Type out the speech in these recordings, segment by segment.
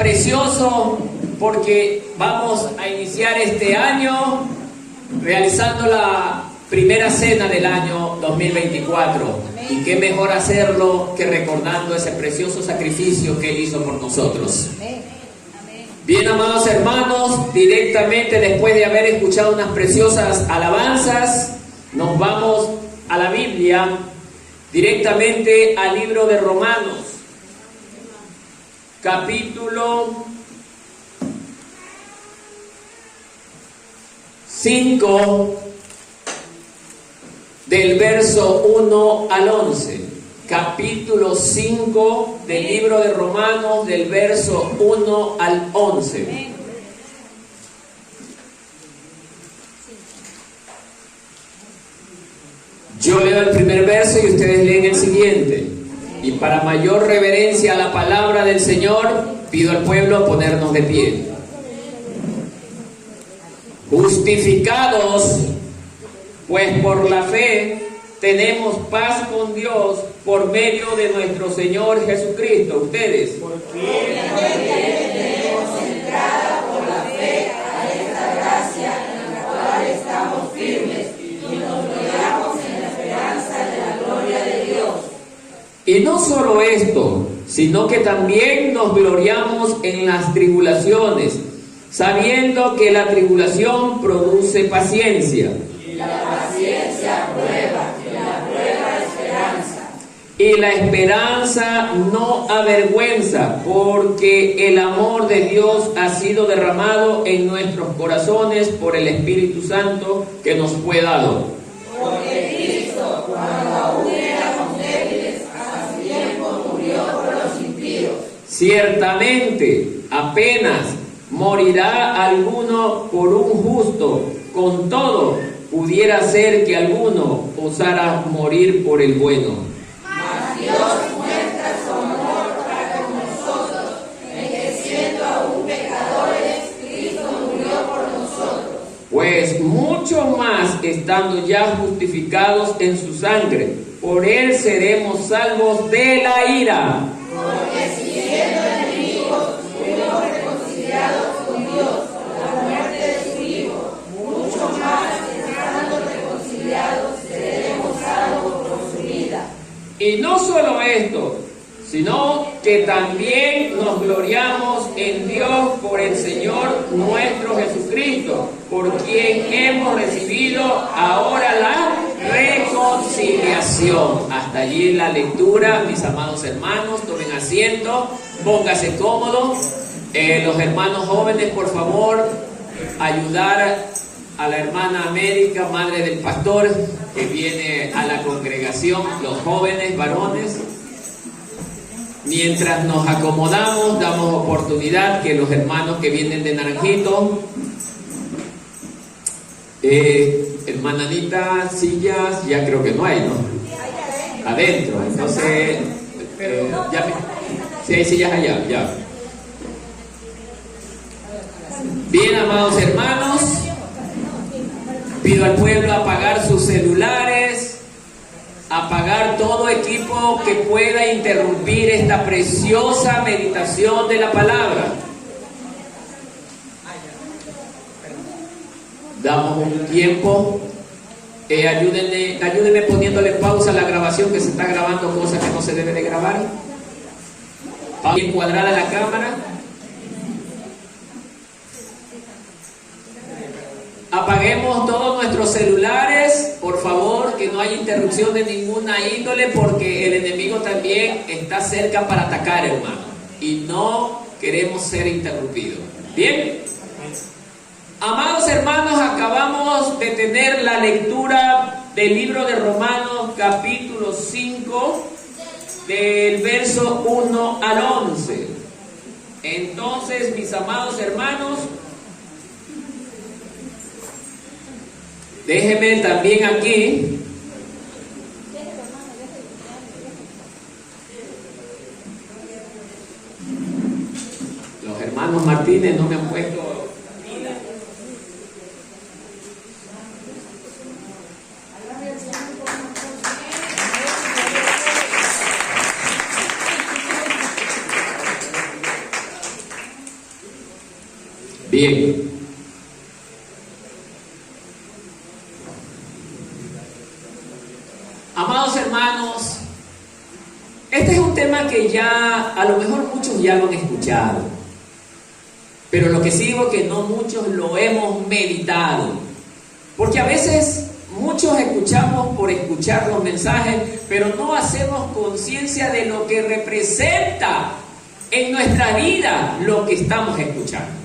precioso porque vamos a iniciar este año realizando la primera cena del año 2024. Y qué mejor hacerlo que recordando ese precioso sacrificio que Él hizo por nosotros. Bien, amados hermanos, directamente después de haber escuchado unas preciosas alabanzas, nos vamos a la Biblia, directamente al libro de Romanos, capítulo 5, del verso 1 al 11. Capítulo 5 del libro de Romanos, del verso 1 al 11. Yo leo el primer verso y ustedes leen el siguiente. Y para mayor reverencia a la palabra del Señor, pido al pueblo ponernos de pie. Justificados, pues por la fe tenemos paz con Dios por medio de nuestro Señor Jesucristo. Ustedes. Porque tenemos entrada por la fe a esta gracia en la cual estamos firmes y nos gloriamos en la esperanza de la gloria de Dios. Y no solo esto, sino que también nos gloriamos en las tribulaciones, sabiendo que la tribulación produce paciencia. Y la paciencia prueba, y la prueba esperanza. Y la esperanza no avergüenza, porque el amor de Dios ha sido derramado en nuestros corazones por el Espíritu Santo que nos fue dado. Porque Cristo, cuando aún éramos débiles, a su tiempo murió por los impíos. Ciertamente, apenas morirá alguno por un justo, con todo, pudiera ser que alguno osara morir por el bueno. Mas Dios muestra su amor para con nosotros, en que siendo aún pecadores, Cristo murió por nosotros. Pues mucho más, estando ya justificados en su sangre, por Él seremos salvos de la ira. Porque si siendo enemigos, fuimos reconciliados con Dios por la muerte de su Hijo, mucho más, estando reconciliados, seremos salvos por su vida. Y no solo esto, sino que también nos gloriamos en Dios por el Señor nuestro Jesucristo, por quien hemos recibido ahora la reconciliación. Hasta allí la lectura, mis amados hermanos, tomen asiento, póngase cómodo. Los hermanos jóvenes, por favor, ayudar a la hermana América, madre del pastor, que viene a la congregación, los jóvenes, varones. Mientras nos acomodamos, damos oportunidad que los hermanos que vienen de Naranjito, hermana Anita, sillas, ya creo que no hay, ¿no? Adentro, entonces, si hay sillas allá, ya. Bien, amados hermanos, pido al pueblo apagar sus celulares, apagar todo equipo que pueda interrumpir esta preciosa meditación de la palabra. Damos un tiempo. Ayúdenme poniéndole pausa a la grabación, que se está grabando cosas que no se debe de grabar. Bien cuadrada la cámara. Apaguemos todos nuestros celulares, por favor, que no haya interrupción de ninguna índole, porque el enemigo también está cerca para atacar, hermano, y no queremos ser interrumpidos. Bien, amados hermanos, acabamos de tener la lectura del libro de Romanos, capítulo 5, del verso 1 al 11. Entonces, mis amados hermanos, déjenme también aquí los hermanos Martínez no me han puesto pila. Bien. Amados hermanos, este es un tema que ya a lo mejor muchos ya lo han escuchado, pero lo que sí digo que no muchos lo hemos meditado, porque a veces muchos escuchamos por escuchar los mensajes, pero no hacemos conciencia de lo que representa en nuestra vida lo que estamos escuchando.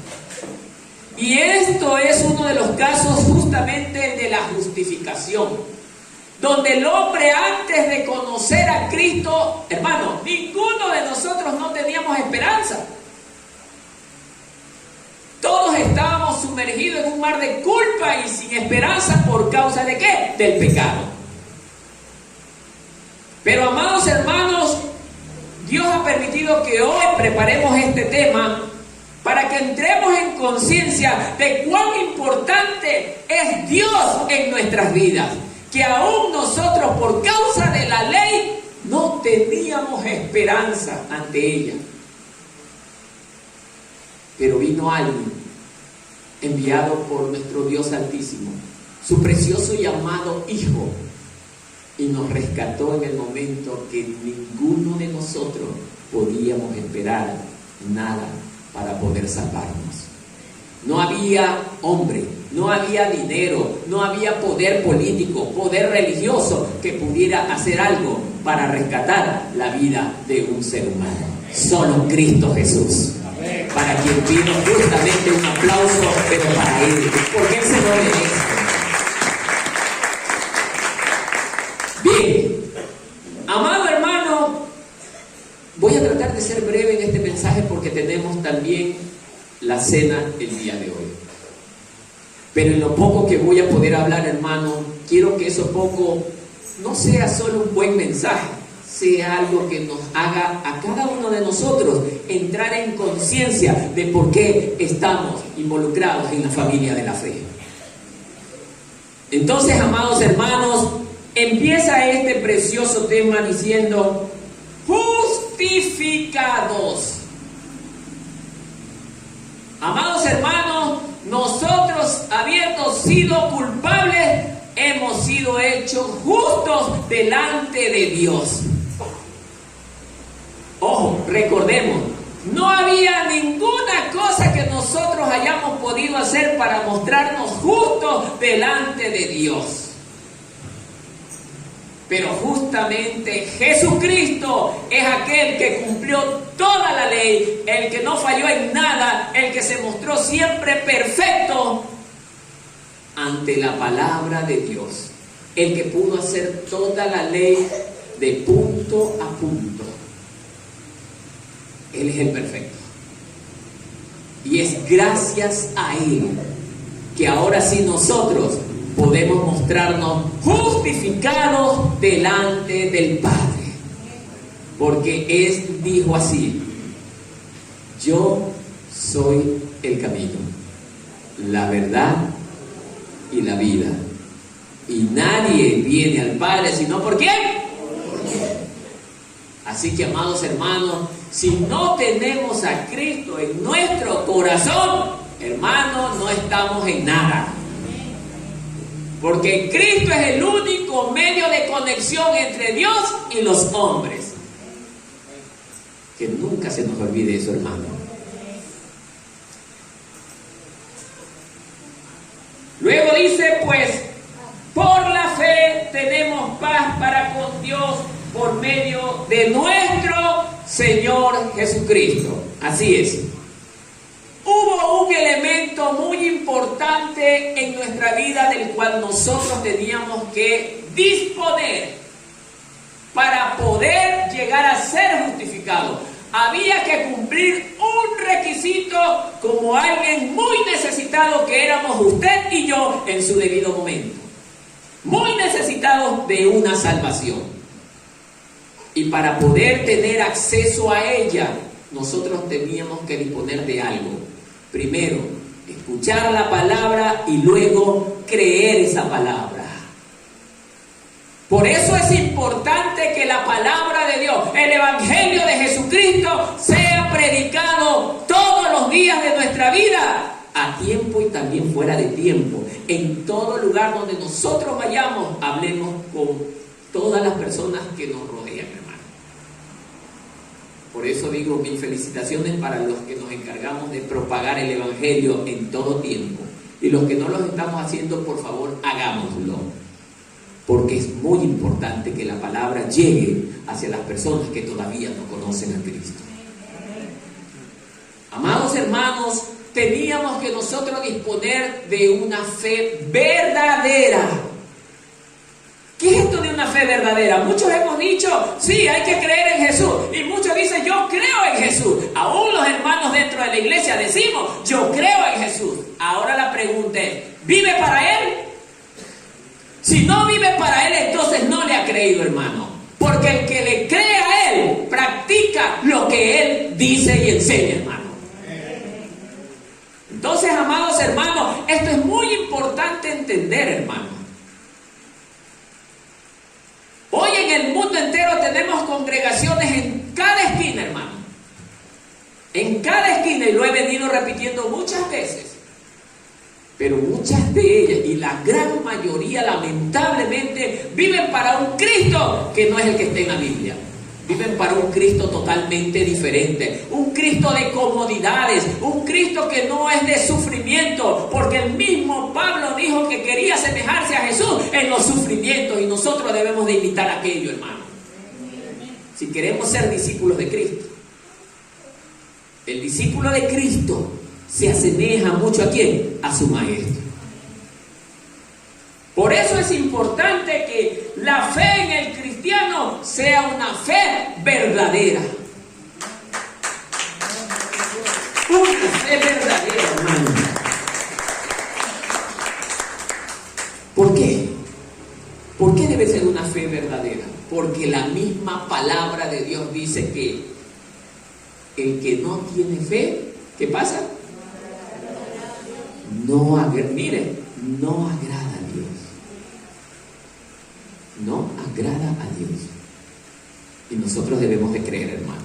Y esto es uno de los casos justamente de la justificación, donde el hombre antes de conocer a Cristo, hermano, ninguno de nosotros no teníamos esperanza. Todos estábamos sumergidos en un mar de culpa y sin esperanza. ¿Por causa de qué? Del pecado. Pero amados hermanos, Dios ha permitido que hoy preparemos este tema para que entremos en conciencia de cuán importante es Dios en nuestras vidas. Que aún nosotros, por causa de la ley, no teníamos esperanza ante ella. Pero vino alguien enviado por nuestro Dios Altísimo, su precioso y amado Hijo, y nos rescató en el momento que ninguno de nosotros podíamos esperar nada para poder salvarnos. No había hombre, no había dinero, no había poder político, poder religioso que pudiera hacer algo para rescatar la vida de un ser humano. Solo Cristo Jesús. Amén. Para quien pido justamente un aplauso, pero para Él, porque Él se lo merece. Bien, amado hermano, voy a tratar de ser breve en este mensaje porque tenemos también la cena el día de hoy. Pero en lo poco que voy a poder hablar, hermano, quiero que eso poco no sea solo un buen mensaje, sea algo que nos haga a cada uno de nosotros entrar en conciencia de por qué estamos involucrados en la familia de la fe. Entonces, amados hermanos, empieza este precioso tema diciendo: justificados. Amados hermanos, nosotros, habiendo sido culpables, hemos sido hechos justos delante de Dios. Ojo, recordemos, no había ninguna cosa que nosotros hayamos podido hacer para mostrarnos justos delante de Dios. Pero justamente Jesucristo es aquel que cumplió toda la ley, el que no falló en nada, el que se mostró siempre perfecto ante la palabra de Dios, el que pudo hacer toda la ley de punto a punto. Él es el perfecto. Y es gracias a Él que ahora sí nosotros podemos mostrarnos justificados delante del Padre. Porque Él dijo así: yo soy el camino, la verdad y la vida. Y nadie viene al Padre sino ¿por quién? Así que, amados hermanos, si no tenemos a Cristo en nuestro corazón, hermanos, no estamos en nada. Porque Cristo es el único medio de conexión entre Dios y los hombres. Que nunca se nos olvide eso, hermano. Luego dice, pues, por la fe tenemos paz para con Dios por medio de nuestro Señor Jesucristo. Así es. Hubo un elemento muy importante en nuestra vida del cual nosotros teníamos que disponer para poder llegar a ser justificados. Había que cumplir un requisito como alguien muy necesitado que éramos usted y yo en su debido momento. Muy necesitados de una salvación. Y para poder tener acceso a ella, nosotros teníamos que disponer de algo. Primero, escuchar la palabra y luego creer esa palabra. Por eso es importante que la palabra de Dios, el Evangelio de Jesucristo, sea predicado todos los días de nuestra vida a tiempo y también fuera de tiempo. En todo lugar donde nosotros vayamos, hablemos con todas las personas que nos rodean, hermano. Por eso digo, mis felicitaciones para los que nos encargamos de propagar el Evangelio en todo tiempo. Y los que no lo estamos haciendo, por favor, hagámoslo. Porque es muy importante que la palabra llegue hacia las personas que todavía no conocen a Cristo. Amados hermanos, teníamos que nosotros disponer de una fe verdadera. ¿Qué es esto de una fe verdadera? Muchos hemos dicho, sí, hay que creer en Jesús. Y muchos dicen, yo creo en Jesús. Aún los hermanos dentro de la iglesia decimos, yo creo en Jesús. Ahora la pregunta es, ¿vive para Él? Si no vive para Él, entonces no le ha creído, hermano. Porque el que le cree a Él, practica lo que Él dice y enseña, hermano. Entonces, amados hermanos, esto es muy importante entender, hermano. Hoy en el mundo entero tenemos congregaciones en cada esquina, hermano. En cada esquina, y lo he venido repitiendo muchas veces. Pero muchas de ellas, y la gran mayoría, lamentablemente, viven para un Cristo que no es el que está en la Biblia. Viven para un Cristo totalmente diferente, un Cristo de comodidades, un Cristo que no es de sufrimiento, porque el mismo Pablo dijo que quería asemejarse a Jesús en los sufrimientos, y nosotros debemos de imitar aquello, hermano, si queremos ser discípulos de Cristo. El discípulo de Cristo se asemeja mucho ¿a quién? A su maestro. Por eso es importante que la fe en el cristiano sea una fe verdadera. Una fe verdadera, hermano. ¿Por qué? ¿Por qué debe ser una fe verdadera? Porque la misma palabra de Dios dice que el que no tiene fe, ¿qué pasa? No agrada a Dios. No agrada a Dios. Y nosotros debemos de creer, hermano.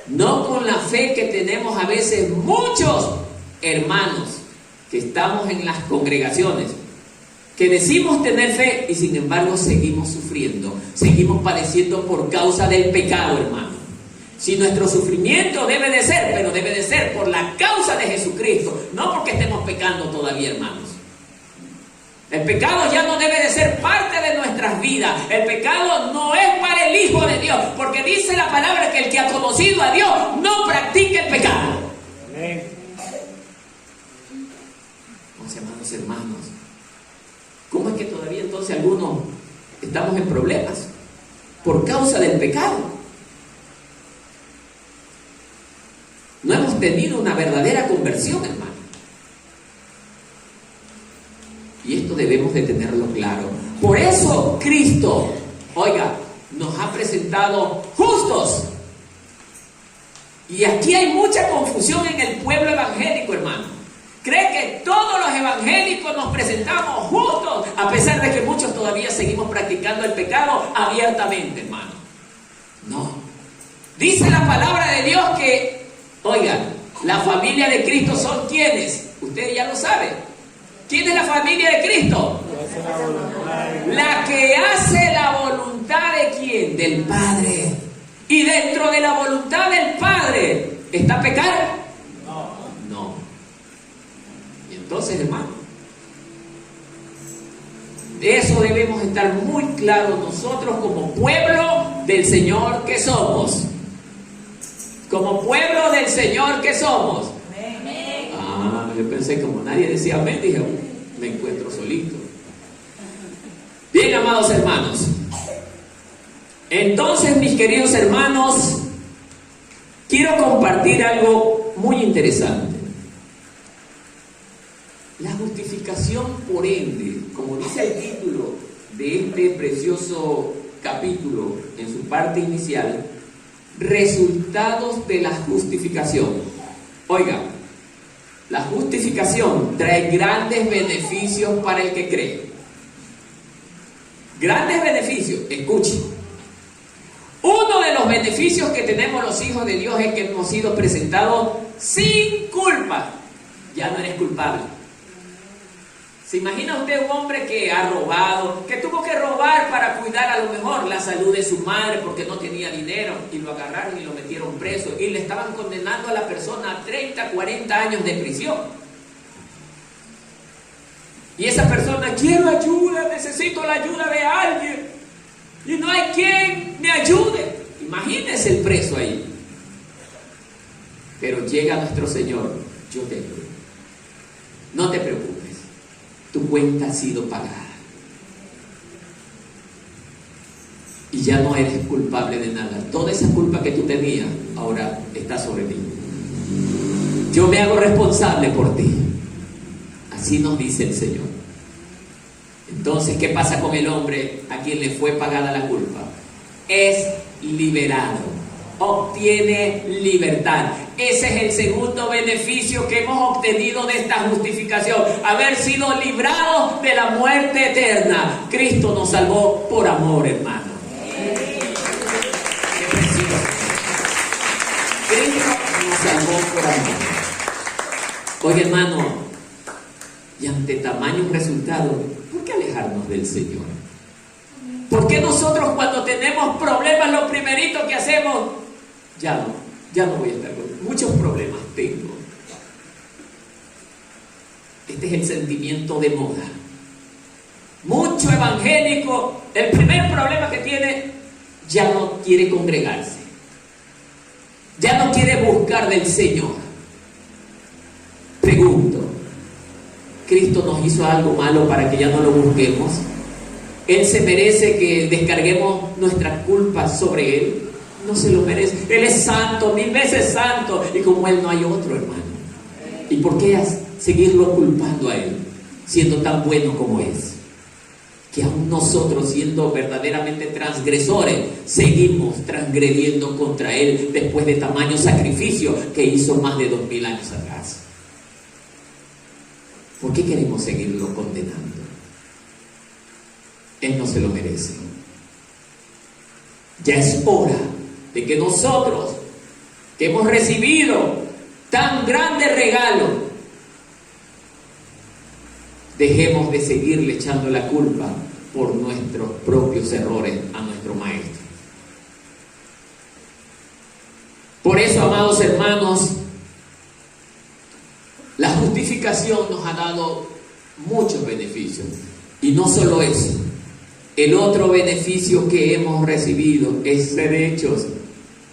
No con la fe que tenemos a veces muchos hermanos que estamos en las congregaciones, que decimos tener fe y sin embargo seguimos sufriendo, seguimos padeciendo por causa del pecado, hermano. Si nuestro sufrimiento debe de ser, pero debe de ser por la causa de Jesucristo, no porque estemos pecando todavía, hermanos. El pecado ya no debe de ser parte de nuestras vidas. El pecado no es para el Hijo de Dios, porque dice la palabra que el que ha conocido a Dios no practica el pecado. Amén. Entonces, hermanos, ¿cómo es que todavía entonces algunos estamos en problemas? Por causa del pecado. No hemos tenido una verdadera conversión, hermano. Y esto debemos de tenerlo claro. Por eso Cristo, oiga, nos ha presentado justos. Y aquí hay mucha confusión en el pueblo evangélico, hermano. Cree que todos los evangélicos nos presentamos justos, a pesar de que muchos todavía seguimos practicando el pecado abiertamente, hermano. No. Dice la palabra de Dios que, oigan, la familia de Cristo son ¿quiénes? Ustedes ya lo saben. ¿Quién es la familia de Cristo? La que hace la voluntad de ¿quién? Del Padre. Y dentro de la voluntad del Padre, ¿está pecar? No. Y entonces, hermano, de eso debemos estar muy claros nosotros como pueblo del Señor que somos. Como pueblo del Señor que somos. Yo pensé, como nadie decía amén, dije, me encuentro solito. Bien, amados hermanos. Entonces, mis queridos hermanos, quiero compartir algo muy interesante. La justificación por ende, como dice el título de este precioso capítulo en su parte inicial, resultados de la justificación. Oiga, la justificación trae grandes beneficios para el que cree. Grandes beneficios, escuche. Uno de los beneficios que tenemos los hijos de Dios es que hemos sido presentados sin culpa. Ya no eres culpable. ¿Se imagina usted un hombre que ha robado, que tuvo que robar para cuidar a lo mejor la salud de su madre porque no tenía dinero, y lo agarraron y lo metieron preso y le estaban condenando a la persona a 30, 40 años de prisión? Y esa persona: quiero ayuda, necesito la ayuda de alguien y no hay quien me ayude. Imagínese el preso ahí. Pero llega nuestro Señor: yo te ayudo, no te preocupes, tu cuenta ha sido pagada y ya no eres culpable de nada. Toda esa culpa que tú tenías ahora está sobre ti. Yo me hago responsable por ti. Así nos dice el Señor. Entonces, ¿qué pasa con el hombre a quien le fue pagada la culpa? Es liberado, obtiene libertad. Ese es el segundo beneficio que hemos obtenido de esta justificación: haber sido librados de la muerte eterna. Cristo nos salvó por amor, hermano. Qué precioso. Cristo nos salvó por amor. Oye, hermano, y ante tamaño resultado, ¿por qué alejarnos del Señor? ¿Por qué nosotros cuando tenemos problemas lo primerito que hacemos? Ya no voy a estar con muchos problemas tengo. Este es el sentimiento de moda. Mucho evangélico, el primer problema que tiene, ya no quiere congregarse, ya no quiere buscar del Señor. Pregunto: ¿Cristo nos hizo algo malo para que ya no lo busquemos? ¿Él se merece que descarguemos nuestra culpa sobre Él? No se lo merece. Él es santo, 1000 veces santo, y como Él no hay otro, hermano. ¿Y por qué seguirlo culpando a Él, siendo tan bueno como es? Que aún nosotros, siendo verdaderamente transgresores, seguimos transgrediendo contra Él después de tamaño sacrificio que hizo más de 2000 años atrás. ¿Por qué queremos seguirlo condenando? Él no se lo merece. Ya es hora de que nosotros, que hemos recibido tan grande regalo, dejemos de seguirle echando la culpa por nuestros propios errores a nuestro Maestro. Por eso, amados hermanos, la justificación nos ha dado muchos beneficios. Y no solo eso, el otro beneficio que hemos recibido es ser hechos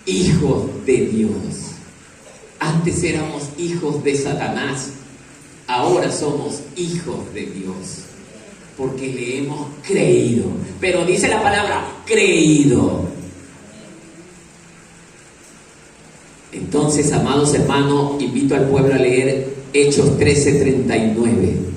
hijos de Dios. Antes éramos hijos de Satanás, ahora somos hijos de Dios, porque le hemos creído. Pero dice la palabra creído. Entonces, amados hermanos, invito al pueblo a leer Hechos 13:39.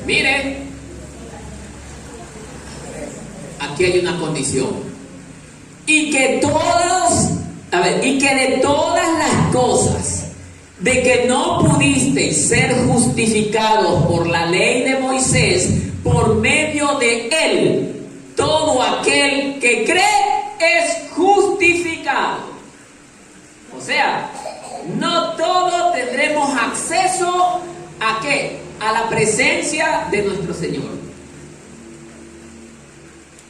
Miren, aquí hay una condición. Y que de todas las cosas de que no pudisteis ser justificados por la ley de Moisés, por medio de él, todo aquel que cree es justificado. O sea, no todos tendremos acceso ¿a qué? A la presencia de nuestro Señor.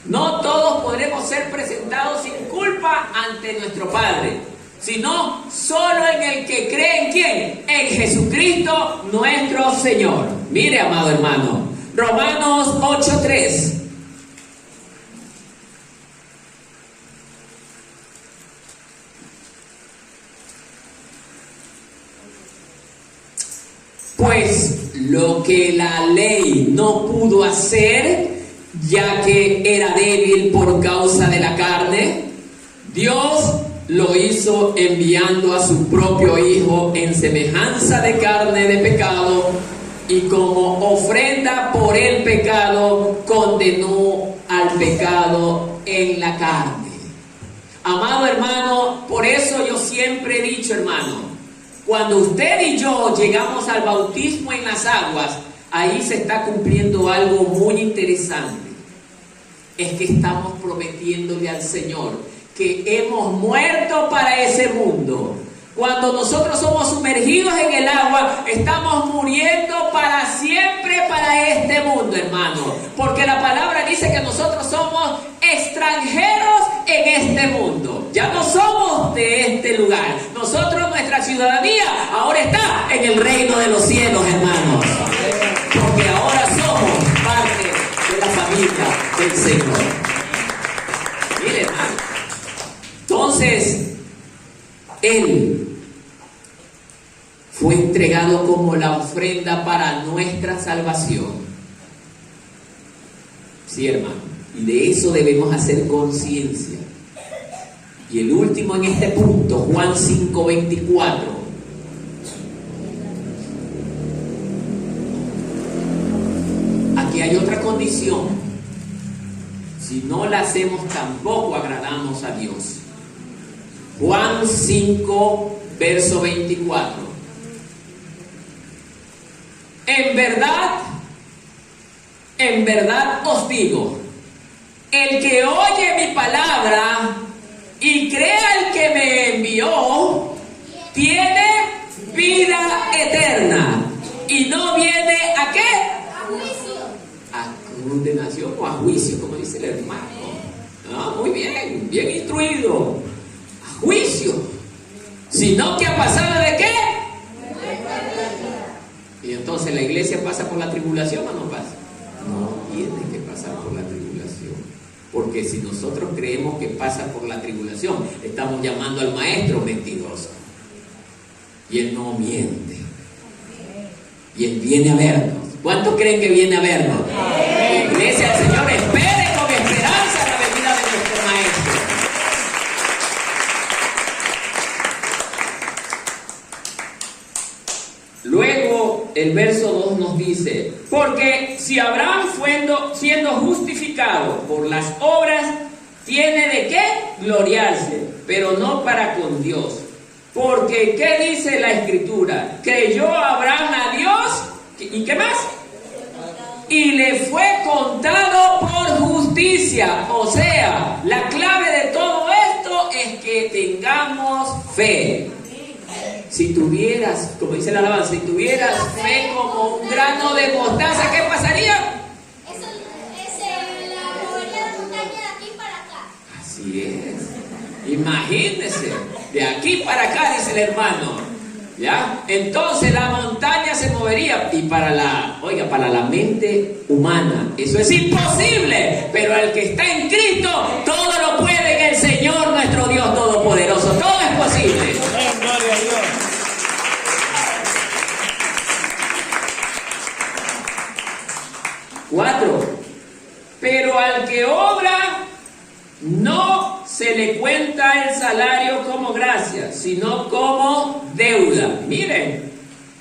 No todos podremos ser presentados sin culpa ante nuestro Padre, sino solo en el que cree en ¿quién? En Jesucristo nuestro Señor. Mire, amado hermano, Romanos 8:3. Pues lo que la ley no pudo hacer, ya que era débil por causa de la carne, Dios lo hizo enviando a su propio Hijo en semejanza de carne de pecado, y como ofrenda por el pecado, condenó al pecado en la carne. Amado hermano, por eso yo siempre he dicho, hermano, cuando usted y yo llegamos al bautismo en las aguas, ahí se está cumpliendo algo muy interesante. Es que estamos prometiéndole al Señor que hemos muerto para ese mundo. Cuando nosotros somos sumergidos en el agua, estamos muriendo para siempre para este mundo, hermano. Porque la palabra dice que nosotros somos extranjeros en este mundo. Ya no somos de este lugar. Nosotros, nuestra ciudadanía, ahora está en el reino de los cielos, hermanos. Porque ahora somos parte de la familia del Señor. Mire, hermano. Entonces, Él fue entregado como la ofrenda para nuestra salvación. Sí, hermano. Y de eso debemos hacer conciencia. Y el último en este punto, Juan 5:24. Aquí hay otra condición. Si no la hacemos, tampoco agradamos a Dios. Juan 5, verso 24. En verdad os digo, el que oye mi palabra y crea el que me envió, tiene vida eterna y no viene ¿a qué? A juicio. A condenación o a juicio, como dice el hermano. No, muy bien, bien instruido. A juicio. Sino que ha pasado ¿de qué? Y entonces la iglesia pasa por la tribulación o no pasa. No tiene que pasar por la tribulación. Porque si nosotros creemos que pasa por la tribulación, estamos llamando al maestro mentiroso. Y él no miente. Y él viene a vernos. ¿Cuántos creen que viene a vernos? La iglesia del Señor espere con esperanza la venida de nuestro maestro. Luego el verso 2 nos dice: porque si Abraham siendo justificado por las obras, tiene de qué gloriarse, pero no para con Dios. Porque ¿qué dice la Escritura? Creyó Abraham a Dios, ¿y qué más? Y le fue contado por justicia. O sea, la clave de todo esto es que tengamos fe. Si tuvieras, como dice la alabanza, si tuvieras fe como un grano de mostaza, ¿qué pasaría? Eso la movería la montaña de aquí para acá. Así es. Imagínense, de aquí para acá, dice el hermano. ¿Ya? Entonces la montaña se movería. Y para la mente humana eso es imposible. Pero al que está en Cristo, todo lo puede en el Señor nuestro Dios Todopoderoso. Todo es posible. Gloria a Dios. 4. Pero al que obra, no se le cuenta el salario como gracia, sino como deuda. Miren,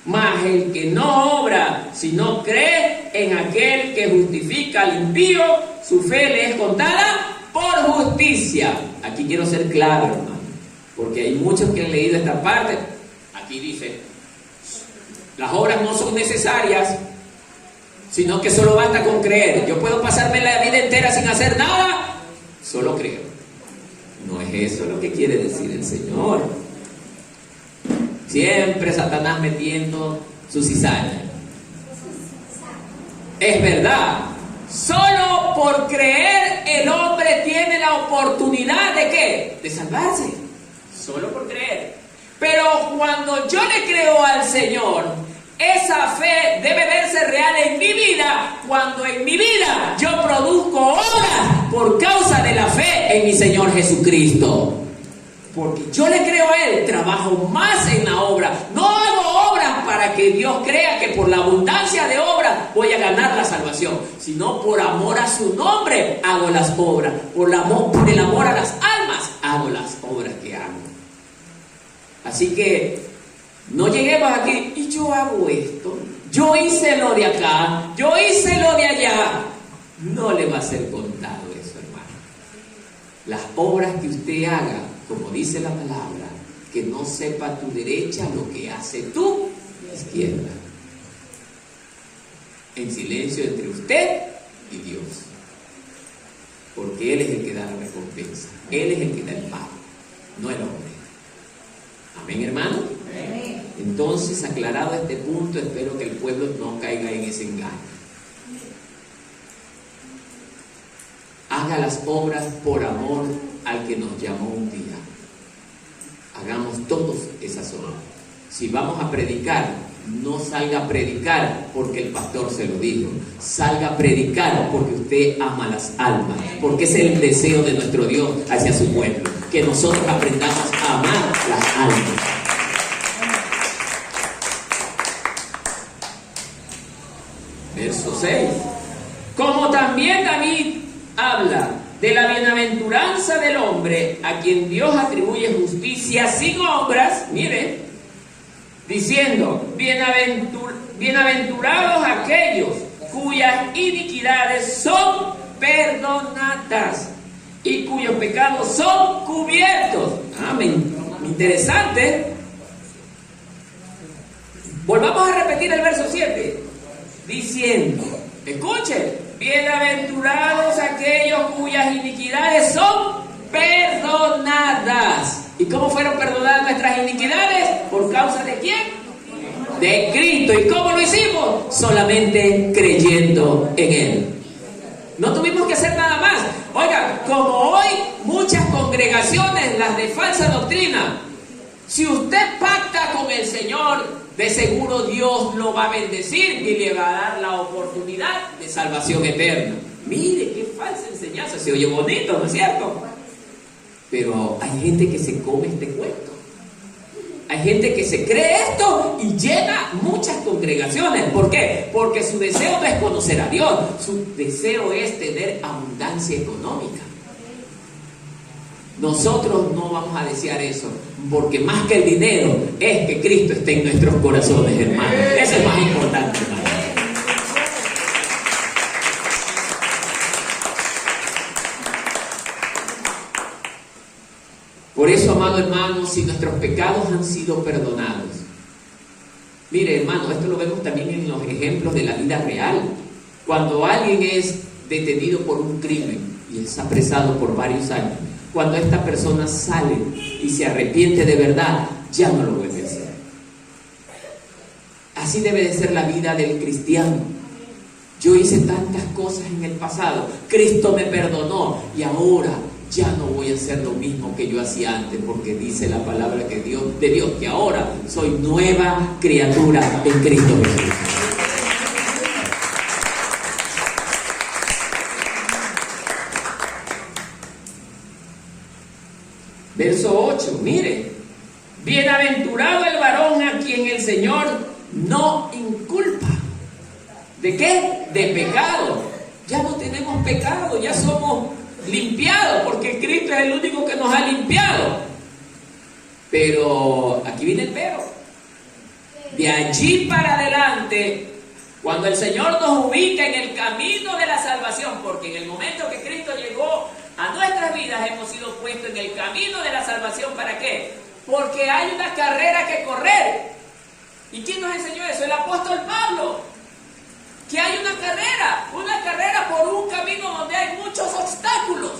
mas el que no obra, sino cree en aquel que justifica al impío, su fe le es contada por justicia. Aquí quiero ser claro, hermano, porque hay muchos que han leído esta parte. Aquí dice, las obras no son necesarias, sino que solo basta con creer. Yo puedo pasarme la vida entera sin hacer nada, solo creo. No es eso lo que quiere decir el Señor. Siempre Satanás metiendo su cizaña. Es verdad, solo por creer el hombre tiene la oportunidad ¿de qué? De salvarse. Solo por creer. Pero cuando yo le creo al Señor, esa fe debe verse real en mi vida, cuando en mi vida yo produzco obras por causa de la fe en mi Señor Jesucristo. Porque yo le creo a Él, trabajo más en la obra. No hago obras para que Dios crea que por la abundancia de obras voy a ganar la salvación, sino por amor a su nombre hago las obras. Por el amor a las almas hago las obras que hago. Así que no lleguemos aquí y yo hago esto, yo hice lo de acá, yo hice lo de allá, no le va a ser contado eso, hermano. Las obras que usted haga, como dice la palabra, que no sepa tu derecha lo que hace tu izquierda. En silencio entre usted y Dios. Porque Él es el que da la recompensa. Él es el que da el pago, no el hombre. Amén, hermano. Amén. Entonces, aclarado este punto, espero que el pueblo no caiga en ese engaño. Haga las obras por amor al que nos llamó un día. Hagamos todos esas obras. Si vamos a predicar, no salga a predicar porque el pastor se lo dijo. Salga a predicar porque usted ama las almas, porque ese es el deseo de nuestro Dios hacia su pueblo, que nosotros aprendamos a amar las almas. Verso 6. Como también David habla de la bienaventuranza del hombre a quien Dios atribuye justicia sin obras, mire, diciendo, bienaventurados aquellos cuyas iniquidades son perdonadas y cuyos pecados son cubiertos. Amén. Interesante. Volvamos a repetir el verso 7, diciendo, escuchen, bienaventurados aquellos cuyas iniquidades son perdonadas. ¿Y cómo fueron perdonadas nuestras iniquidades? ¿Por causa de quién? De Cristo. ¿Y cómo lo hicimos? Solamente creyendo en Él. No tuvimos que hacer nada más. Oiga, como hoy muchas congregaciones, las de falsa doctrina, si usted pacta con el Señor, de seguro Dios lo va a bendecir y le va a dar la oportunidad de salvación eterna. Mire, qué falsa enseñanza. Se oye bonito, ¿no es cierto? Pero hay gente que se come este cuento. Hay gente que se cree esto y llena muchas congregaciones. ¿Por qué? Porque su deseo no es conocer a Dios. Su deseo es tener abundancia económica. Nosotros no vamos a desear eso, porque más que el dinero es que Cristo esté en nuestros corazones, hermano. Eso es más importante, hermano. Por eso, amado hermano, si nuestros pecados han sido perdonados, mire, hermano, esto lo vemos también en los ejemplos de la vida real. Cuando alguien es detenido por un crimen y es apresado por varios años, cuando esta persona sale y se arrepiente de verdad, ya no lo vuelve a hacer. Así debe de ser la vida del cristiano. Yo hice tantas cosas en el pasado, Cristo me perdonó y ahora ya no voy a hacer lo mismo que yo hacía antes, porque dice la palabra de Dios que ahora soy nueva criatura en Cristo Jesús. Verso 8, mire, bienaventurado el varón a quien el Señor no inculpa. ¿De qué? De pecado. Ya no tenemos pecado, ya somos limpiados, porque Cristo es el único que nos ha limpiado. Pero aquí viene el pero. De allí para adelante, cuando el Señor nos ubica en el camino de la salvación, porque en el momento que Cristo llegó a nuestras vidas hemos sido puestos en el camino de la salvación. ¿Para qué? Porque hay una carrera que correr. ¿Y quién nos enseñó eso? El apóstol Pablo. Que hay una carrera por un camino donde hay muchos obstáculos,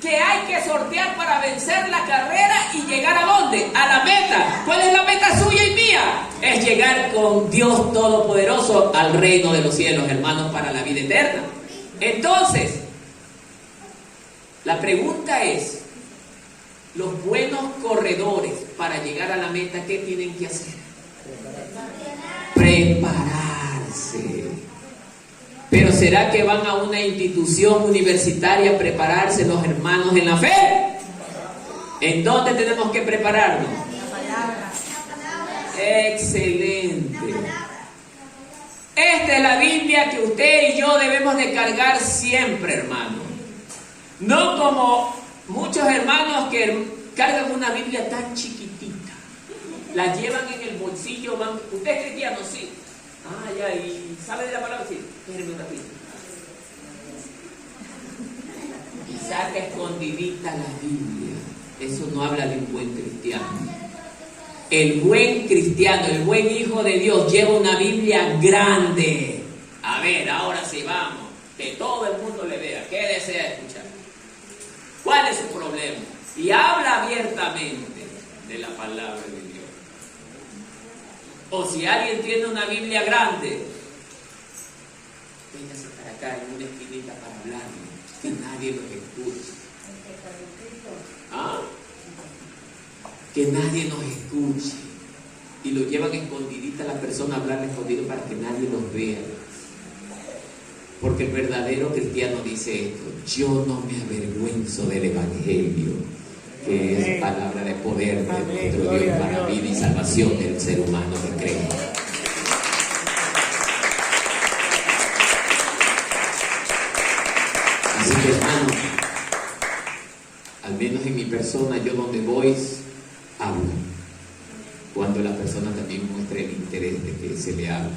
que hay que sortear para vencer la carrera y llegar ¿a dónde? A la meta. ¿Cuál es la meta suya y mía? Es llegar con Dios Todopoderoso al reino de los cielos, hermanos, para la vida eterna. Entonces, la pregunta es, los buenos corredores para llegar a la meta, ¿qué tienen que hacer? Prepararse. Pero ¿será que van a una institución universitaria a prepararse los hermanos en la fe? ¿En dónde tenemos que prepararnos? Excelente. Esta es la Biblia que usted y yo debemos de cargar siempre, hermano. No como muchos hermanos que cargan una Biblia tan chiquitita. La llevan en el bolsillo. ¿Usted es cristiano? Sí. Ah, ya, y sale de la palabra, sí, espérame un ratito. Y saca escondidita la Biblia. Eso no habla de un buen cristiano. El buen cristiano, el buen hijo de Dios lleva una Biblia grande. A ver, ahora sí vamos, que todo el mundo le vea. ¿Qué desea escuchar? ¿Cuál es su problema? Y habla abiertamente de la palabra de Dios. O si alguien tiene una Biblia grande, véngase para acá en una esquinita para hablarle, que nadie los escuche. ¿Ah? Que nadie nos escuche. Y lo llevan escondidita a la persona a hablarle escondido para que nadie los vea. Porque el verdadero cristiano dice esto: yo no me avergüenzo del evangelio, que es palabra de poder de nuestro Dios para vida y salvación del ser humano que cree. Así que, hermano, al menos en mi persona, yo donde voy hablo, cuando la persona también muestre el interés de que se le hable.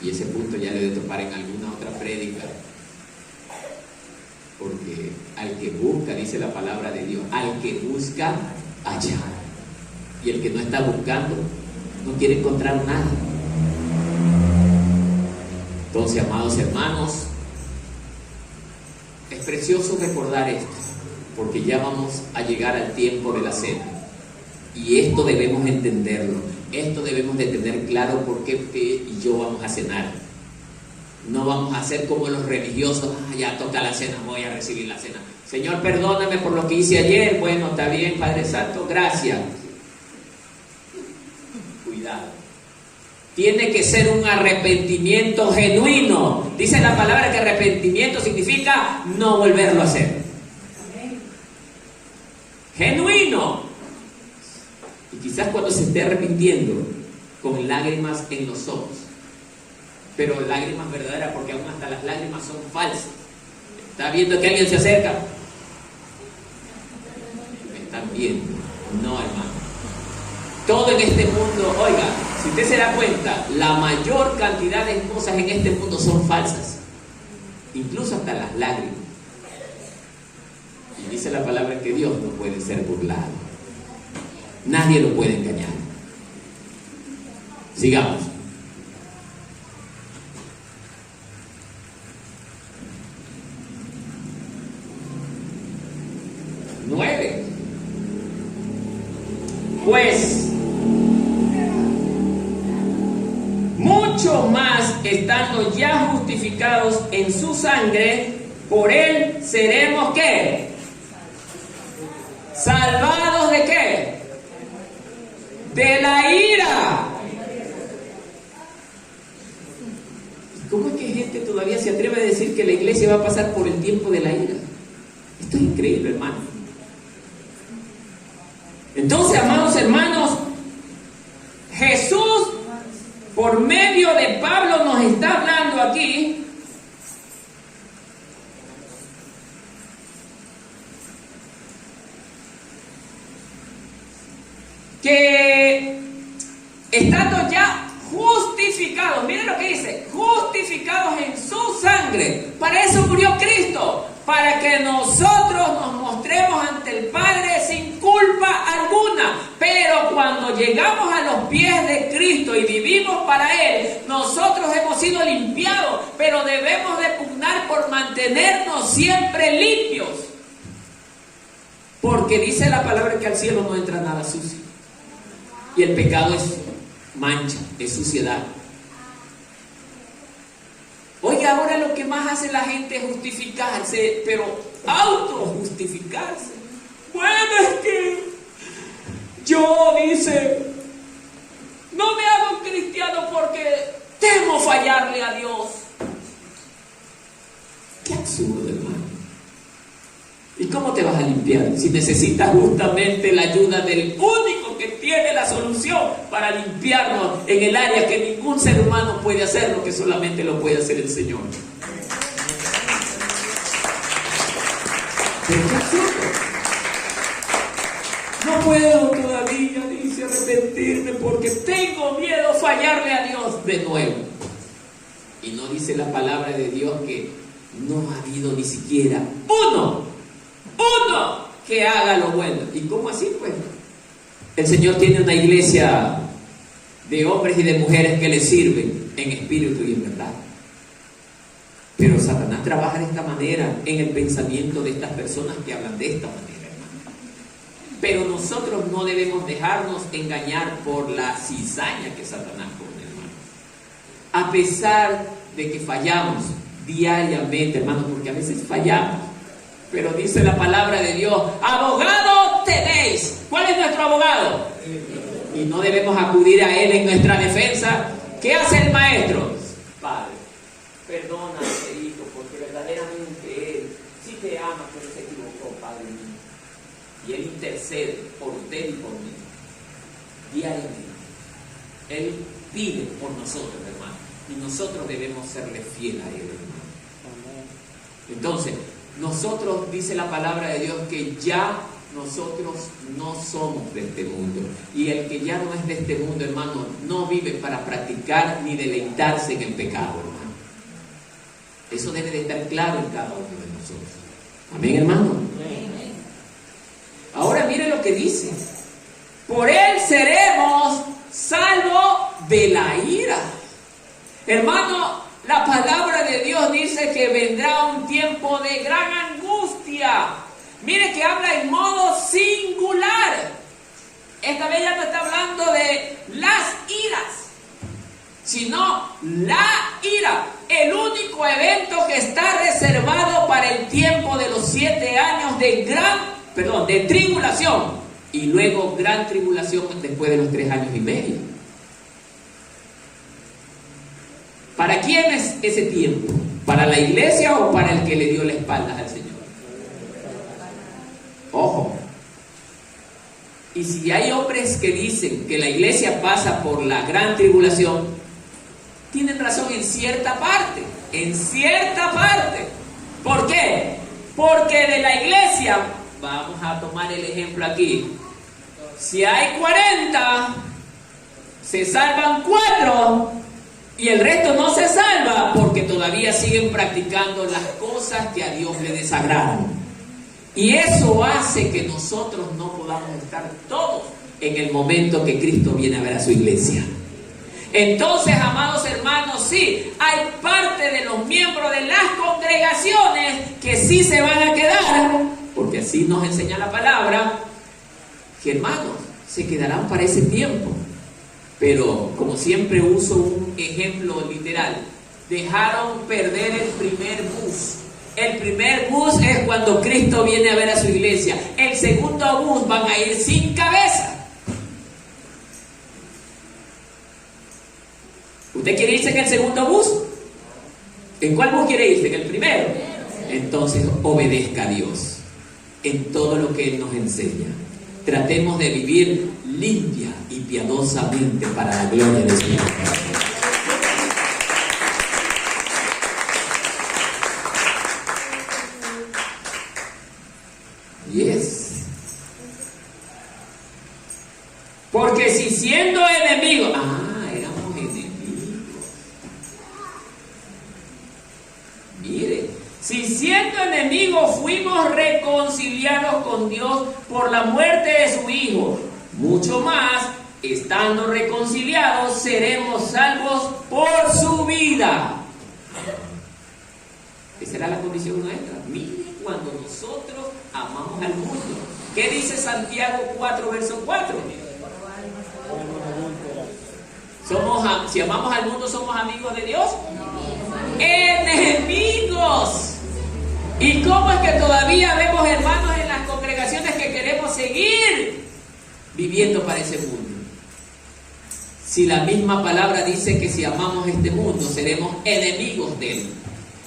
Y ese punto ya le he de topar en alguna otra prédica, porque al que busca, dice la palabra de Dios, al que busca, halla. Y el que no está buscando, no quiere encontrar nada. Entonces, amados hermanos, es precioso recordar esto, porque ya vamos a llegar al tiempo de la cena. Y esto debemos entenderlo. Esto debemos de tener claro por qué usted y yo vamos a cenar. No vamos a hacer como los religiosos: ya toca la cena, voy a recibir la cena. Señor, perdóname por lo que hice ayer. Bueno, está bien, Padre Santo, gracias. Cuidado. Tiene que ser un arrepentimiento genuino. Dice la palabra que arrepentimiento significa no volverlo a hacer. Genuino. Y quizás cuando se esté arrepintiendo, con lágrimas en los ojos, pero lágrimas verdaderas, porque aún hasta las lágrimas son falsas. ¿Está viendo que alguien se acerca? ¿Me están viendo? No, hermano. Todo en este mundo, oiga, si usted se da cuenta, la mayor cantidad de cosas en este mundo son falsas, incluso hasta las lágrimas. Y dice la palabra que Dios no puede ser burlado. Nadie lo puede engañar. Sigamos. Nueve. Pues mucho más, estando ya justificados en su sangre, por él seremos ¿qué? ¿Salvados de qué? De la ira. ¿Cómo es que gente todavía se atreve a decir que la iglesia va a pasar por el tiempo de la ira? Esto es increíble, hermano. Entonces, amados hermanos, Jesús, por medio de Pablo, nos está hablando aquí que estando ya justificados, miren lo que dice, justificados en su sangre. Para eso murió Cristo, para que nosotros nos mostremos ante el Padre sin culpa alguna. Pero cuando llegamos a los pies de Cristo y vivimos para Él, nosotros hemos sido limpiados, pero debemos de pugnar por mantenernos siempre limpios, porque dice la palabra que al cielo no entra nada sucio. Y el pecado es mancha, es suciedad. Oiga, ahora lo que más hace la gente es justificarse, pero autojustificarse. Bueno, es que yo, dice, no me hago cristiano porque temo fallarle a Dios. Qué absurdo, hermano. ¿Y cómo te vas a limpiar si necesitas justamente la ayuda del único que tiene la solución para limpiarnos en el área que ningún ser humano puede hacer, lo que solamente lo puede hacer el Señor? Pero qué absurdo. No puedo todavía, dice, que arrepentirme porque tengo miedo a fallarle a Dios de nuevo. Y no dice la palabra de Dios que no ha habido ni siquiera uno que haga lo bueno. ¿Y cómo así, pues? El Señor tiene una iglesia de hombres y de mujeres que le sirven en espíritu y en verdad. Pero Satanás trabaja de esta manera en el pensamiento de estas personas que hablan de esta manera, hermano. Pero nosotros no debemos dejarnos engañar por la cizaña que Satanás pone, hermano. A pesar de que fallamos diariamente, hermano, porque a veces fallamos, pero dice la palabra de Dios, abogado tenéis. ¿Cuál es nuestro abogado? Y no debemos acudir a él en nuestra defensa. ¿Qué hace el maestro? Padre, perdóname, hijo, porque verdaderamente él sí te ama, pero se equivocó, Padre mío. Y él intercede por usted y por mí diariamente. Él pide por nosotros, hermano, y nosotros debemos serle fiel a él, hermano. Entonces, nosotros, dice la palabra de Dios, que ya nosotros no somos de este mundo. Y el que ya no es de este mundo, hermano, no vive para practicar ni deleitarse en el pecado, hermano. Eso debe de estar claro en cada uno de nosotros. Amén, hermano. Amén. Ahora mire lo que dice. Por él seremos salvos de la ira. Hermano, la palabra de Dios dice que vendrá un tiempo de gran angustia. Mire que habla en modo singular. Esta vez ya no está hablando de las iras, sino la ira. El único evento que está reservado para el tiempo de los 7 años de tribulación. Y luego gran tribulación después de los 3 años y medio. ¿Para quién es ese tiempo? ¿Para la iglesia o para el que le dio la espalda al Señor? Ojo. Y si hay hombres que dicen que la iglesia pasa por la gran tribulación, tienen razón en cierta parte. En cierta parte. ¿Por qué? Porque de la iglesia, vamos a tomar el ejemplo aquí. Si hay 40, se salvan 4. Y el resto no se salva porque todavía siguen practicando las cosas que a Dios le desagradan. Y eso hace que nosotros no podamos estar todos en el momento que Cristo viene a ver a su iglesia. Entonces, amados hermanos, sí, hay parte de los miembros de las congregaciones que sí se van a quedar, porque así nos enseña la palabra, que hermanos, se quedarán para ese tiempo. Pero, como siempre uso un ejemplo literal, dejaron perder el primer bus. El primer bus es cuando Cristo viene a ver a su iglesia. El segundo bus van a ir sin cabeza. ¿Usted quiere irse en el segundo bus? ¿En cuál bus quiere irse? ¿En el primero? Entonces, obedezca a Dios en todo lo que Él nos enseña. Tratemos de vivir limpia y piadosamente para la gloria de Dios. Yes. Porque si siendo enemigos, éramos enemigos. Mire, si siendo enemigos fuimos reconciliados con Dios por la muerte de su Hijo, mucho más, estando reconciliados, seremos salvos por su vida. Esa era la condición nuestra. Mire, cuando nosotros amamos al mundo. ¿Qué dice Santiago 4, verso 4? Si amamos al mundo, ¿somos amigos de Dios? ¡Enemigos! ¿Y cómo es que todavía vemos hermanos en las congregaciones que queremos seguir viviendo para ese mundo? Si la misma palabra dice que si amamos este mundo, seremos enemigos de él.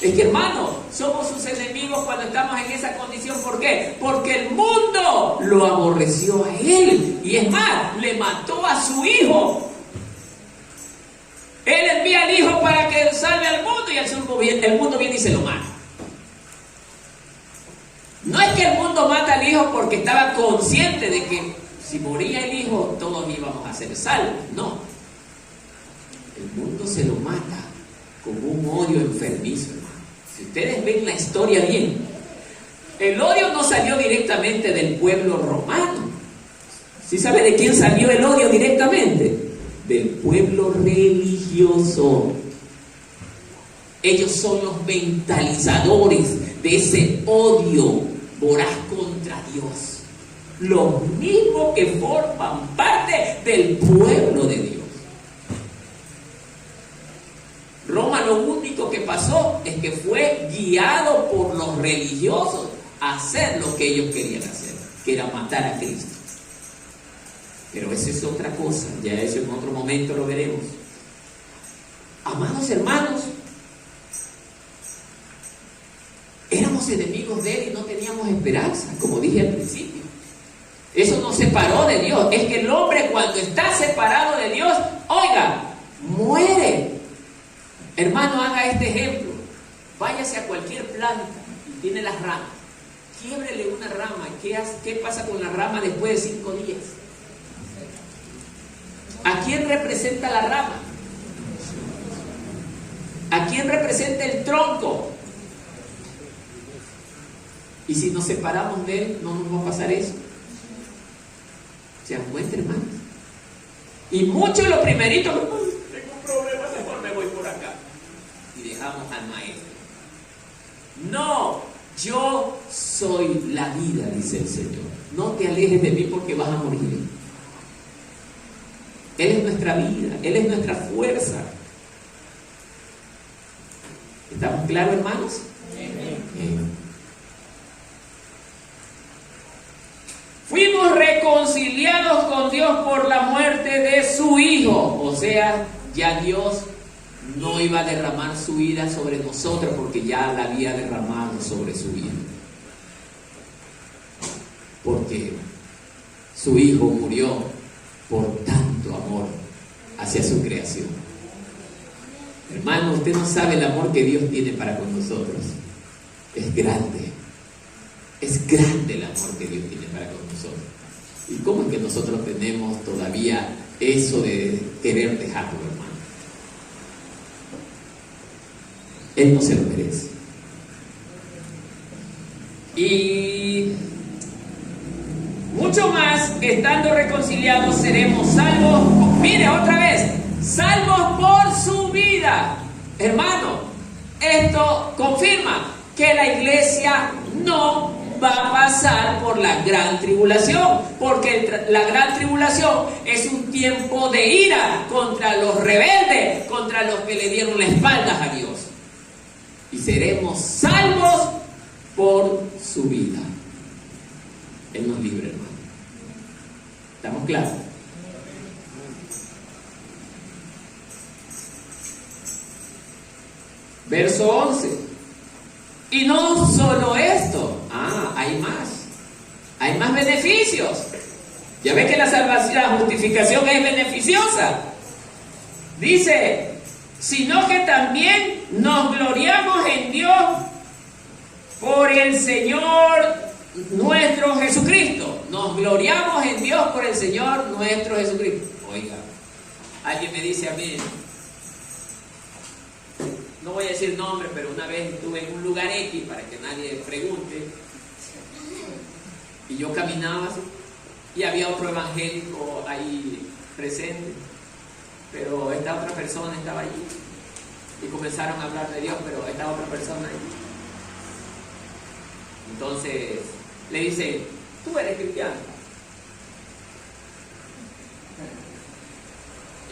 Es que, hermano, somos sus enemigos cuando estamos en esa condición. ¿Por qué? Porque el mundo lo aborreció a él. Y es más, le mató a su hijo. Él envía al hijo para que salve al mundo y el mundo viene y se lo mata. No es que el mundo mata al hijo porque estaba consciente de que si moría el hijo, todos íbamos a ser salvos. No. El mundo se lo mata con un odio enfermizo, hermano. Si ustedes ven la historia bien, el odio no salió directamente del pueblo romano. ¿Sí sabe de quién salió el odio directamente? Del pueblo religioso. Ellos son los mentalizadores de ese odio voraz contra Dios. Los mismos que forman parte del pueblo de Dios. Roma lo único que pasó es que fue guiado por los religiosos a hacer lo que ellos querían hacer, que era matar a Cristo. Pero eso es otra cosa, ya eso en otro momento lo veremos. Amados hermanos, éramos enemigos de Él y no teníamos esperanza, como dije al principio. Eso nos separó de Dios. Es que el hombre, cuando está separado de Dios, oiga, muere. Hermano, haga este ejemplo. Váyase a cualquier planta y tiene las ramas. Quiébrele una rama. ¿Qué pasa con la rama después de 5 días? ¿A quién representa la rama? ¿A quién representa el tronco? Y si nos separamos de Él, no nos va a pasar eso. ¿Se dan cuenta, hermanos? Y muchos lo primerito, tengo un problema, mejor me voy por acá. Y dejamos al maestro. No, yo soy la vida, dice el Señor. No te alejes de mí porque vas a morir. Él es nuestra vida, Él es nuestra fuerza. ¿Estamos claros, hermanos? Fuimos reconciliados con Dios por la muerte de su Hijo. O sea, ya Dios no iba a derramar su ira sobre nosotros porque ya la había derramado sobre su Hijo. Porque su Hijo murió por tanto amor hacia su creación. Hermano, usted no sabe el amor que Dios tiene para con nosotros. Es grande. Es grande el amor que Dios tiene para con nosotros. ¿Y cómo es que nosotros tenemos todavía eso de querer dejarlo, hermano? Él no se lo merece. Y mucho más, estando reconciliados, seremos salvos. Mire, otra vez, salvos por su vida. Hermano, esto confirma que la iglesia no va a pasar por la gran tribulación, porque la gran tribulación es un tiempo de ira contra los rebeldes, contra los que le dieron la espalda a Dios. Y seremos salvos por su vida. Él nos libre, hermano. ¿Estamos claros? Verso 11. Y no solo esto, hay más. Hay más beneficios. Ya ve que la salvación, la justificación es beneficiosa. Dice, sino que también nos gloriamos en Dios por el Señor nuestro Jesucristo. Nos gloriamos en Dios por el Señor nuestro Jesucristo. Oiga, alguien me dice a mí, no voy a decir nombre, pero una vez estuve en un lugar X para que nadie pregunte, y yo caminaba así, y había otro evangélico ahí presente, pero esta otra persona estaba allí, y comenzaron a hablar de Dios, pero esta otra persona allí. Entonces le dicen, tú eres cristiano.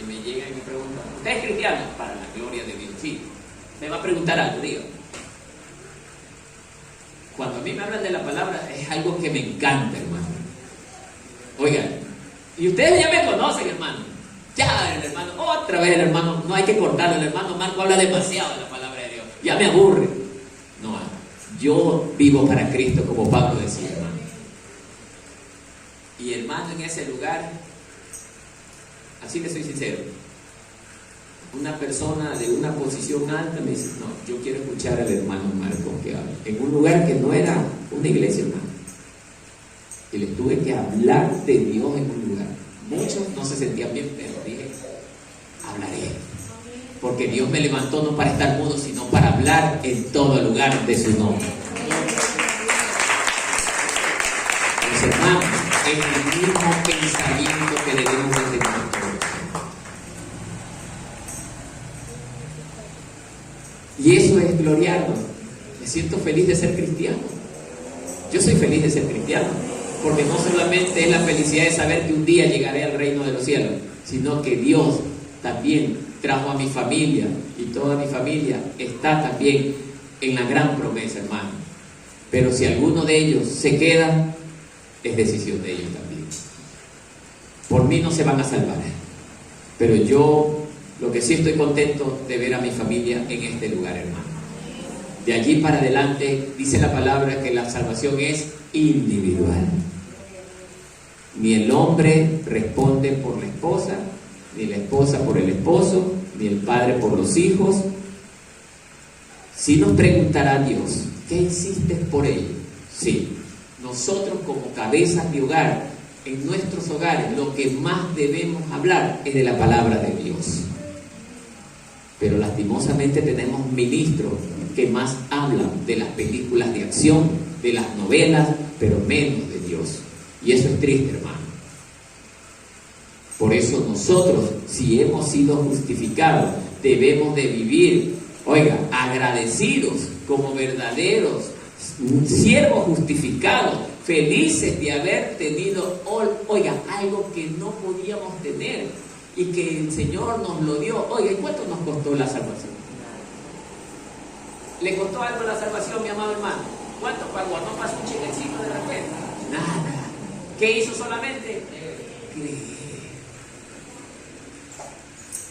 Y me llegan y me preguntan, ¿usted es cristiano? Para la gloria de Dios, sí. Me va a preguntar algo, digo. Cuando a mí me hablan de la palabra, es algo que me encanta, hermano. Oigan, y ustedes ya me conocen, hermano. Ya, el hermano, otra vez el hermano, no hay que cortarlo, el hermano Marco habla demasiado de la palabra de Dios. Ya me aburre. No, yo vivo para Cristo, como Pablo decía, hermano. Y hermano, en ese lugar, así le soy sincero, una persona de una posición alta me dice, no, yo quiero escuchar al hermano Marco que habla, en un lugar que no era una iglesia, hermano. Y les tuve que hablar de Dios en un lugar. Muchos no se sentían bien, pero dije, hablaré. Porque Dios me levantó no para estar mudo, sino para hablar en todo lugar de su nombre. Mis hermanos, es el mismo pensamiento que debemos de tener todos. Y eso es gloriarnos. Me siento feliz de ser cristiano. Yo soy feliz de ser cristiano, porque no solamente es la felicidad de saber que un día llegaré al reino de los cielos, sino que Dios también trajo a mi familia, y toda mi familia está también en la gran promesa, hermano. Pero si alguno de ellos se queda, es decisión de ellos también. Por mí no se van a salvar, pero yo lo que sí estoy contento de ver a mi familia en este lugar, hermano. De allí para adelante dice la palabra que la salvación es individual. Ni el hombre responde por la esposa, ni la esposa por el esposo, ni el padre por los hijos. Si nos preguntará Dios, ¿qué hiciste por ello? Sí, nosotros como cabezas de hogar, en nuestros hogares, lo que más debemos hablar es de la palabra de Dios. Pero lastimosamente tenemos ministros que más hablan de las películas de acción, de las novelas, pero menos de Dios. Y eso es triste, hermano. Por eso nosotros, si hemos sido justificados, debemos de vivir, oiga, agradecidos como verdaderos siervos justificados, felices de haber tenido, oiga, algo que no podíamos tener y que el Señor nos lo dio. Oiga, ¿y cuánto nos costó la salvación? ¿Le costó algo la salvación, mi amado hermano? ¿Cuánto pagó? ¿No pasó un chequecito de repente? Nada. ¿Qué hizo solamente?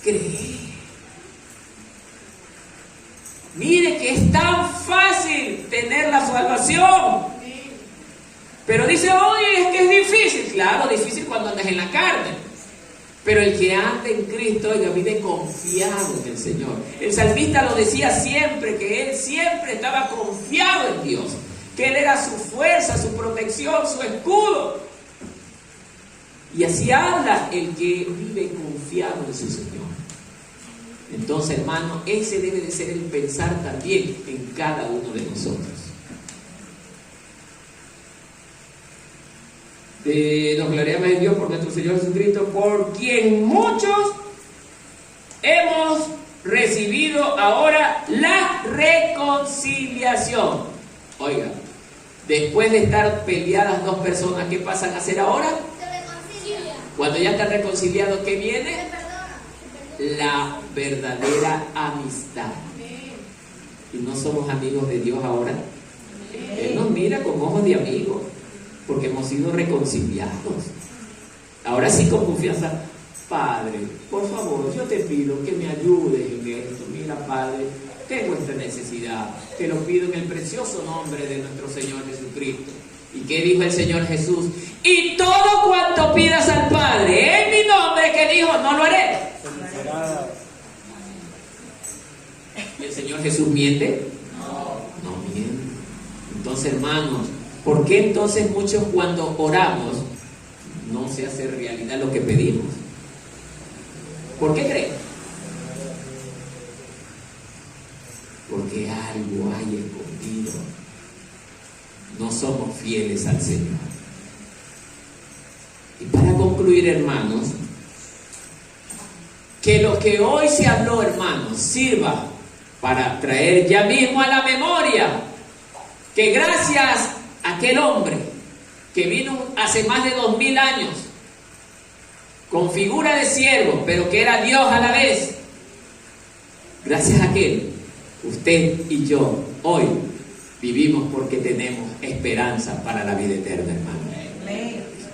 Creer. Mire que es tan fácil tener la salvación. Pero dice, oye, es que es difícil. Claro, difícil cuando andas en la carne. Pero el que anda en Cristo, oiga, vive confiado en el Señor. El salmista lo decía siempre, que él siempre estaba confiado en Dios. Que Él era su fuerza, su protección, su escudo. Y así habla el que vive confiado en su Señor. Entonces, hermano, ese debe de ser el pensar también en cada uno de nosotros. Nos gloriamos en Dios por nuestro Señor Jesucristo, por quien muchos hemos recibido ahora la reconciliación. Oiga, después de estar peleadas dos personas, ¿qué pasan a hacer ahora? Cuando ya están reconciliados, ¿qué viene? La verdadera amistad. Y no somos amigos de Dios ahora. Él nos mira con ojos de amigos, porque hemos sido reconciliados. Ahora sí, con confianza, Padre, por favor, yo te pido que me ayudes en esto. Mira, Padre, tengo esta necesidad, te lo pido en el precioso nombre de nuestro Señor Jesucristo. ¿Y qué dijo el Señor Jesús? Y todo cuanto pidas al Padre en mi nombre, que dijo, no lo haré. ¿El Señor Jesús miente? No miente. Entonces, hermanos, ¿por qué entonces muchos cuando oramos no se hace realidad lo que pedimos? ¿Por qué creen? Porque algo hay escondido. No somos fieles al Señor. Y para concluir, hermanos, que lo que hoy se habló, hermanos, sirva para traer ya mismo a la memoria que gracias a aquel hombre que vino hace más de 2000 años con figura de siervo, pero que era Dios a la vez, gracias a aquel, usted y yo hoy vivimos porque tenemos esperanza para la vida eterna, hermano.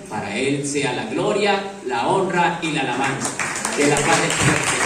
Para Él sea la gloria, la honra y la alabanza. Que la paz del Señor.